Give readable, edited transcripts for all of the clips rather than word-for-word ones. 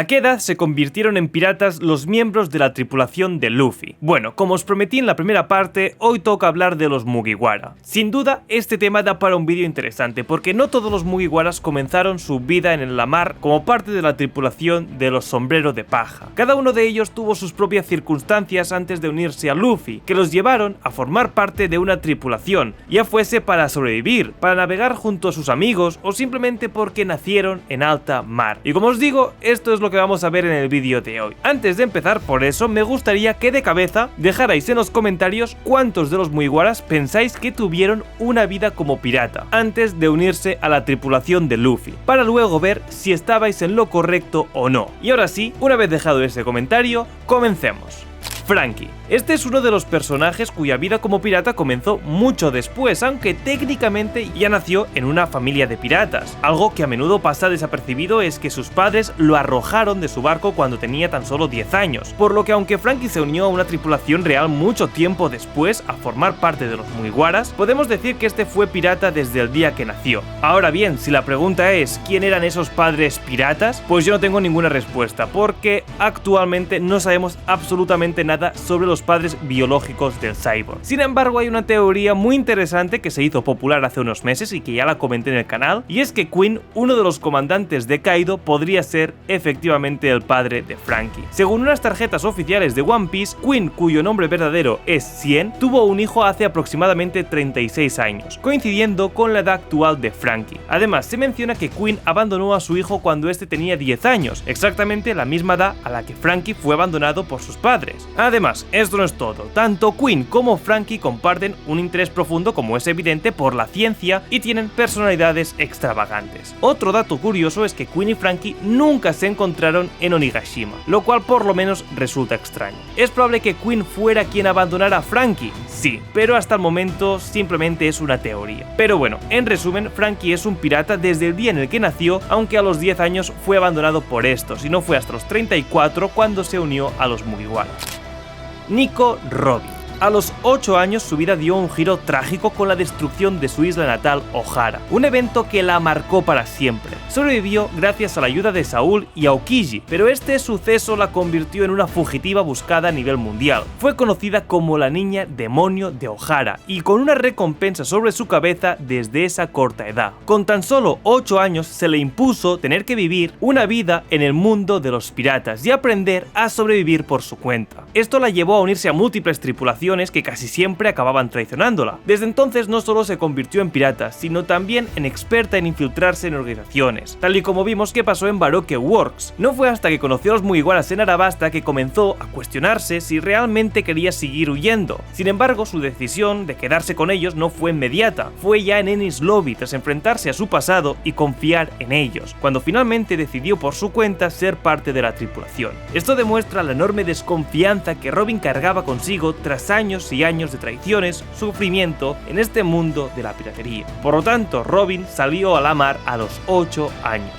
¿A qué edad se convirtieron en piratas los miembros de la tripulación de Luffy? Bueno, como os prometí en la primera parte, hoy toca hablar de los Mugiwara. Sin duda, este tema da para un vídeo interesante, porque no todos los Mugiwaras comenzaron su vida en la mar como parte de la tripulación de los Sombrero de Paja. Cada uno de ellos tuvo sus propias circunstancias antes de unirse a Luffy, que los llevaron a formar parte de una tripulación, ya fuese para sobrevivir, para navegar junto a sus amigos o simplemente porque nacieron en alta mar. Y como os digo, esto es lo que vamos a ver en el vídeo de hoy. Antes de empezar, por eso, me gustaría que de cabeza dejarais en los comentarios cuántos de los Mugiwaras pensáis que tuvieron una vida como pirata antes de unirse a la tripulación de Luffy, para luego ver si estabais en lo correcto o no. Y ahora sí, una vez dejado ese comentario, comencemos. Franky. Este es uno de los personajes cuya vida como pirata comenzó mucho después, aunque técnicamente ya nació en una familia de piratas. Algo que a menudo pasa desapercibido es que sus padres lo arrojaron de su barco cuando tenía tan solo 10 años, por lo que aunque Franky se unió a una tripulación real mucho tiempo después a formar parte de los Mugiwaras, podemos decir que este fue pirata desde el día que nació. Ahora bien, si la pregunta es ¿quién eran esos padres piratas? Pues yo no tengo ninguna respuesta, porque actualmente no sabemos absolutamente nada sobre los padres biológicos del Cyborg. Sin embargo, hay una teoría muy interesante que se hizo popular hace unos meses y que ya la comenté en el canal, y es que Queen, uno de los comandantes de Kaido, podría ser efectivamente el padre de Franky. Según unas tarjetas oficiales de One Piece, Queen, cuyo nombre verdadero es 100, tuvo un hijo hace aproximadamente 36 años, coincidiendo con la edad actual de Franky. Además, se menciona que Queen abandonó a su hijo cuando este tenía 10 años, exactamente la misma edad a la que Franky fue abandonado por sus padres. Además, esto no es todo. Tanto Queen como Franky comparten un interés profundo, como es evidente, por la ciencia y tienen personalidades extravagantes. Otro dato curioso es que Queen y Franky nunca se encontraron en Onigashima, lo cual por lo menos resulta extraño. ¿Es probable que Queen fuera quien abandonara a Franky? Sí, pero hasta el momento simplemente es una teoría. Pero bueno, en resumen, Franky es un pirata desde el día en el que nació, aunque a los 10 años fue abandonado por estos, y no fue hasta los 34 cuando se unió a los Mugiwara. Nico Robin. A los 8 años su vida dio un giro trágico con la destrucción de su isla natal, Ohara, un evento que la marcó para siempre. Sobrevivió gracias a la ayuda de Saul y Aokiji, pero este suceso la convirtió en una fugitiva buscada a nivel mundial. Fue conocida como la niña demonio de Ohara y con una recompensa sobre su cabeza desde esa corta edad. Con tan solo 8 años se le impuso tener que vivir una vida en el mundo de los piratas y aprender a sobrevivir por su cuenta. Esto la llevó a unirse a múltiples tripulaciones que casi siempre acababan traicionándola. Desde entonces no solo se convirtió en pirata, sino también en experta en infiltrarse en organizaciones, tal y como vimos que pasó en Baroque Works. No fue hasta que conoció a los Mugiwaras en Arabasta que comenzó a cuestionarse si realmente quería seguir huyendo. Sin embargo, su decisión de quedarse con ellos no fue inmediata, fue ya en Enies Lobby tras enfrentarse a su pasado y confiar en ellos, cuando finalmente decidió por su cuenta ser parte de la tripulación. Esto demuestra la enorme desconfianza que Robin cargaba consigo tras años y años de traiciones, sufrimiento en este mundo de la piratería. Por lo tanto, Robin salió a la mar a los 8 años.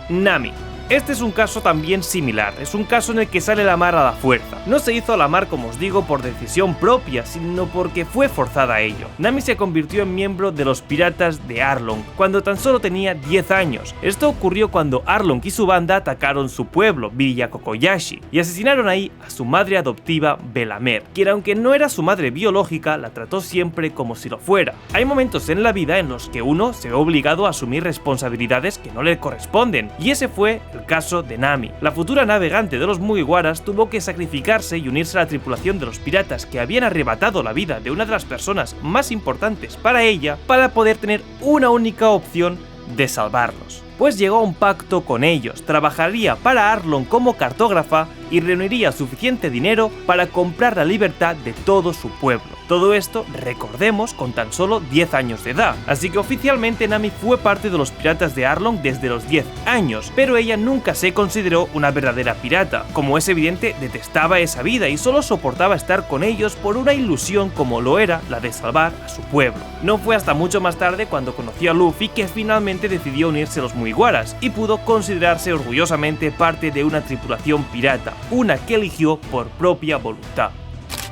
Nami. Este es un caso también similar, es un caso en el que sale a la mar a la fuerza. No se hizo a la mar, como os digo, por decisión propia, sino porque fue forzada a ello. Nami se convirtió en miembro de los piratas de Arlong cuando tan solo tenía 10 años. Esto ocurrió cuando Arlong y su banda atacaron su pueblo, Villa Kokoyashi, y asesinaron ahí a su madre adoptiva, Belamer, quien aunque no era su madre biológica, la trató siempre como si lo fuera. Hay momentos en la vida en los que uno se ve obligado a asumir responsabilidades que no le corresponden, y ese fue el caso de Nami. La futura navegante de los Mugiwaras tuvo que sacrificarse y unirse a la tripulación de los piratas que habían arrebatado la vida de una de las personas más importantes para ella, para poder tener una única opción de salvarlos. Pues llegó a un pacto con ellos, trabajaría para Arlong como cartógrafa y reuniría suficiente dinero para comprar la libertad de todo su pueblo. Todo esto, recordemos, con tan solo 10 años de edad. Así que oficialmente Nami fue parte de los piratas de Arlong desde los 10 años, pero ella nunca se consideró una verdadera pirata. Como es evidente, detestaba esa vida y solo soportaba estar con ellos por una ilusión como lo era la de salvar a su pueblo. No fue hasta mucho más tarde, cuando conoció a Luffy, que finalmente decidió unirse a los Mugiwaras y pudo considerarse orgullosamente parte de una tripulación pirata, una que eligió por propia voluntad.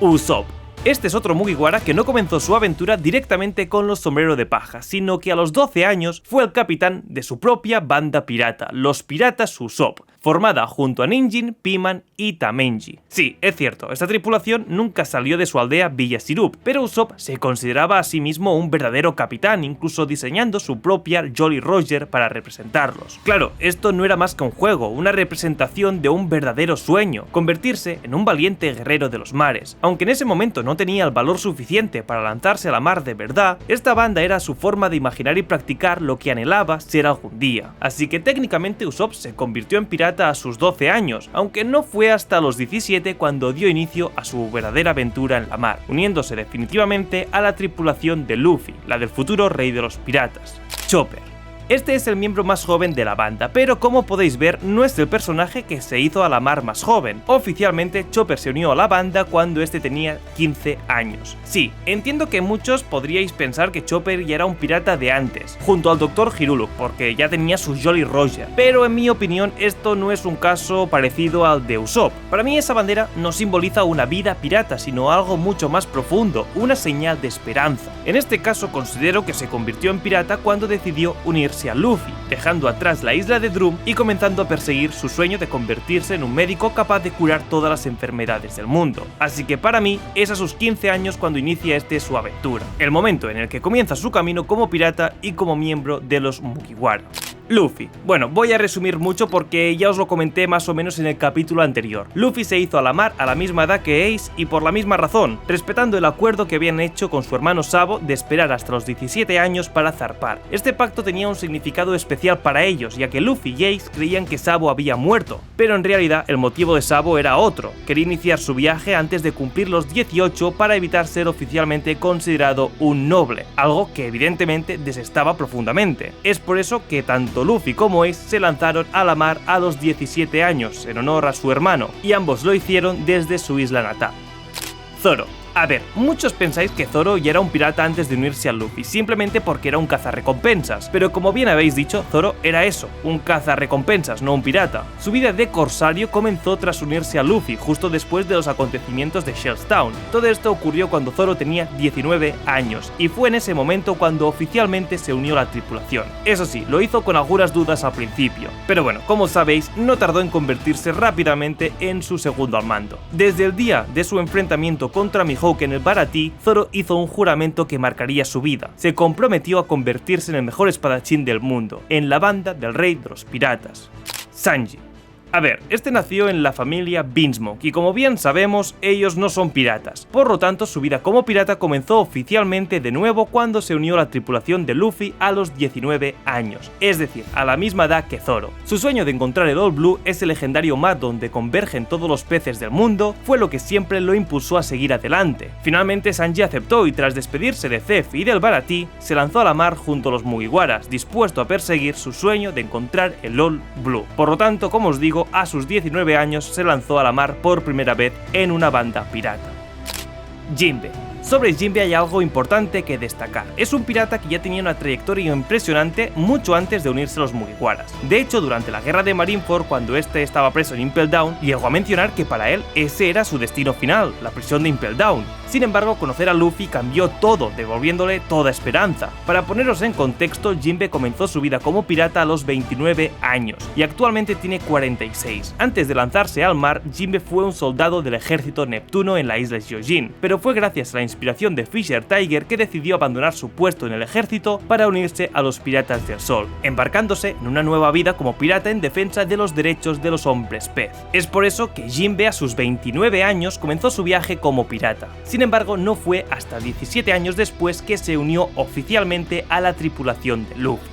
Usopp. Este es otro Mugiwara que no comenzó su aventura directamente con los sombreros de paja, sino que a los 12 años fue el capitán de su propia banda pirata, los Piratas Usopp, formada junto a Ninjin, Piman y Tamenji. Sí, es cierto, esta tripulación nunca salió de su aldea Villa Sirup, pero Usopp se consideraba a sí mismo un verdadero capitán, incluso diseñando su propia Jolly Roger para representarlos. Claro, esto no era más que un juego, una representación de un verdadero sueño, convertirse en un valiente guerrero de los mares. Aunque en ese momento no tenía el valor suficiente para lanzarse a la mar de verdad, esta banda era su forma de imaginar y practicar lo que anhelaba ser algún día. Así que técnicamente Usopp se convirtió en pirata a sus 12 años, aunque no fue hasta los 17 cuando dio inicio a su verdadera aventura en la mar, uniéndose definitivamente a la tripulación de Luffy, la del futuro rey de los piratas, Chopper. Este es el miembro más joven de la banda, pero como podéis ver no es el personaje que se hizo a la mar más joven. Oficialmente Chopper se unió a la banda cuando este tenía 15 años. Sí, entiendo que muchos podríais pensar que Chopper ya era un pirata de antes, junto al Dr. Hiruluk, porque ya tenía su Jolly Roger, pero en mi opinión esto no es un caso parecido al de Usopp. Para mí esa bandera no simboliza una vida pirata, sino algo mucho más profundo, una señal de esperanza. En este caso considero que se convirtió en pirata cuando decidió unirse a Luffy, dejando atrás la isla de Drum y comenzando a perseguir su sueño de convertirse en un médico capaz de curar todas las enfermedades del mundo. Así que para mí es a sus 15 años cuando inicia su aventura, el momento en el que comienza su camino como pirata y como miembro de los Mugiwara. Luffy. Bueno, voy a resumir mucho porque ya os lo comenté más o menos en el capítulo anterior. Luffy se hizo a la mar a la misma edad que Ace y por la misma razón, respetando el acuerdo que habían hecho con su hermano Sabo de esperar hasta los 17 años para zarpar. Este pacto tenía un significado especial para ellos, ya que Luffy y Ace creían que Sabo había muerto, pero en realidad el motivo de Sabo era otro: quería iniciar su viaje antes de cumplir los 18 para evitar ser oficialmente considerado un noble, algo que evidentemente desestaba profundamente. Es por eso que tanto Luffy como Ace se lanzaron a la mar a los 17 años en honor a su hermano, y ambos lo hicieron desde su isla natal. Zoro. A ver, muchos pensáis que Zoro ya era un pirata antes de unirse a Luffy, simplemente porque era un cazarrecompensas, pero como bien habéis dicho, Zoro era eso, un cazarrecompensas, no un pirata. Su vida de corsario comenzó tras unirse a Luffy, justo después de los acontecimientos de Shell's Town. Todo esto ocurrió cuando Zoro tenía 19 años, y fue en ese momento cuando oficialmente se unió a la tripulación. Eso sí, lo hizo con algunas dudas al principio, pero bueno, como sabéis, no tardó en convertirse rápidamente en su segundo al mando. Desde el día de su enfrentamiento contra Mihawk en el Baratie, Zoro hizo un juramento que marcaría su vida. Se comprometió a convertirse en el mejor espadachín del mundo, en la banda del rey de los piratas, Sanji. A ver, este nació en la familia Beansmoke y como bien sabemos, ellos no son piratas. Por lo tanto, su vida como pirata comenzó oficialmente de nuevo cuando se unió a la tripulación de Luffy a los 19 años, es decir, a la misma edad que Zoro. Su sueño de encontrar el All Blue, ese legendario mar donde convergen todos los peces del mundo, fue lo que siempre lo impulsó a seguir adelante. Finalmente Sanji aceptó y tras despedirse de Zeff y del Baratie, se lanzó a la mar junto a los Mugiwaras, dispuesto a perseguir su sueño de encontrar el All Blue. Por lo tanto, como os digo, a sus 19 años se lanzó a la mar por primera vez en una banda pirata. Jinbe. Sobre Jinbe hay algo importante que destacar. Es un pirata que ya tenía una trayectoria impresionante mucho antes de unirse a los Mugiwaras. De hecho, durante la guerra de Marineford, cuando este estaba preso en Impel Down, llegó a mencionar que para él ese era su destino final, la prisión de Impel Down. Sin embargo, conocer a Luffy cambió todo, devolviéndole toda esperanza. Para poneros en contexto, Jinbe comenzó su vida como pirata a los 29 años y actualmente tiene 46. Antes de lanzarse al mar, Jinbe fue un soldado del ejército Neptuno en la isla Gyojin, pero fue gracias a la inspiración de Fisher Tiger que decidió abandonar su puesto en el ejército para unirse a los Piratas del Sol, embarcándose en una nueva vida como pirata en defensa de los derechos de los hombres pez. Es por eso que Jinbe a sus 29 años comenzó su viaje como pirata. Sin embargo, no fue hasta 17 años después que se unió oficialmente a la tripulación de Luffy.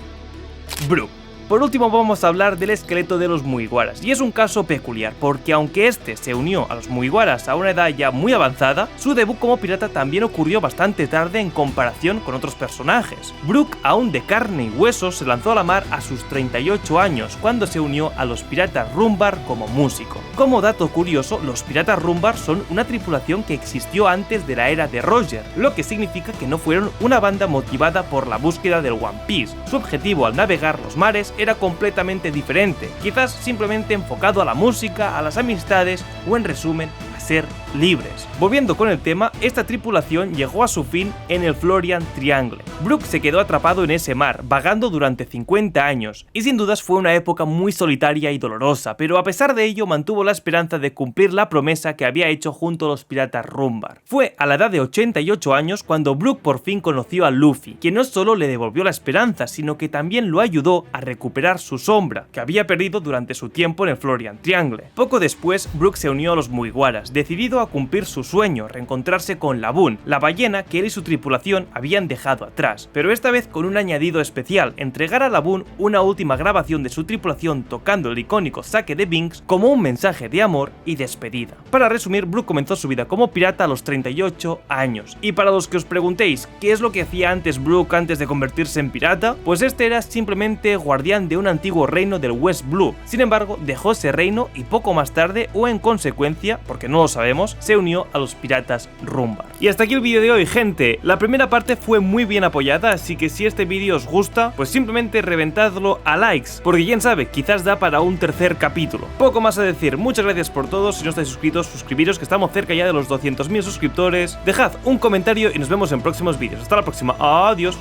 Brook. Por último vamos a hablar del esqueleto de los Mugiwaras, y es un caso peculiar, porque aunque este se unió a los Mugiwaras a una edad ya muy avanzada, su debut como pirata también ocurrió bastante tarde en comparación con otros personajes. Brook, aún de carne y hueso, se lanzó a la mar a sus 38 años, cuando se unió a los piratas Rumbar como músico. Como dato curioso, los piratas Rumbar son una tripulación que existió antes de la era de Roger, lo que significa que no fueron una banda motivada por la búsqueda del One Piece. Su objetivo al navegar los mares era completamente diferente, quizás simplemente enfocado a la música, a las amistades o en resumen, a ser libres. Volviendo con el tema, esta tripulación llegó a su fin en el Florian Triangle. Brook se quedó atrapado en ese mar, vagando durante 50 años, y sin dudas fue una época muy solitaria y dolorosa, pero a pesar de ello mantuvo la esperanza de cumplir la promesa que había hecho junto a los piratas Rumbar. Fue a la edad de 88 años cuando Brook por fin conoció a Luffy, quien no solo le devolvió la esperanza, sino que también lo ayudó a recuperar su sombra, que había perdido durante su tiempo en el Florian Triangle. Poco después, Brook se unió a los Mugiwaras, decidido a cumplir su sueño, reencontrarse con Laboon, la ballena que él y su tripulación habían dejado atrás, pero esta vez con un añadido especial: entregar a Laboon una última grabación de su tripulación tocando el icónico saque de Binks como un mensaje de amor y despedida. Para resumir, Brook comenzó su vida como pirata a los 38 años, y para los que os preguntéis qué es lo que hacía antes Brook antes de convertirse en pirata, pues este era simplemente guardián de un antiguo reino del West Blue. Sin embargo, dejó ese reino y poco más tarde, o en consecuencia, porque no lo sabemos, se unió a los piratas Rumbar. Y hasta aquí el vídeo de hoy, gente. La primera parte fue muy bien apoyada, así que si este vídeo os gusta, pues simplemente reventadlo a likes, porque quién sabe, quizás da para un tercer capítulo. Poco más a decir, muchas gracias por todo. Si no estáis suscritos, suscribiros, que estamos cerca ya de los 200.000 suscriptores. Dejad un comentario y nos vemos en próximos vídeos. Hasta la próxima, adiós.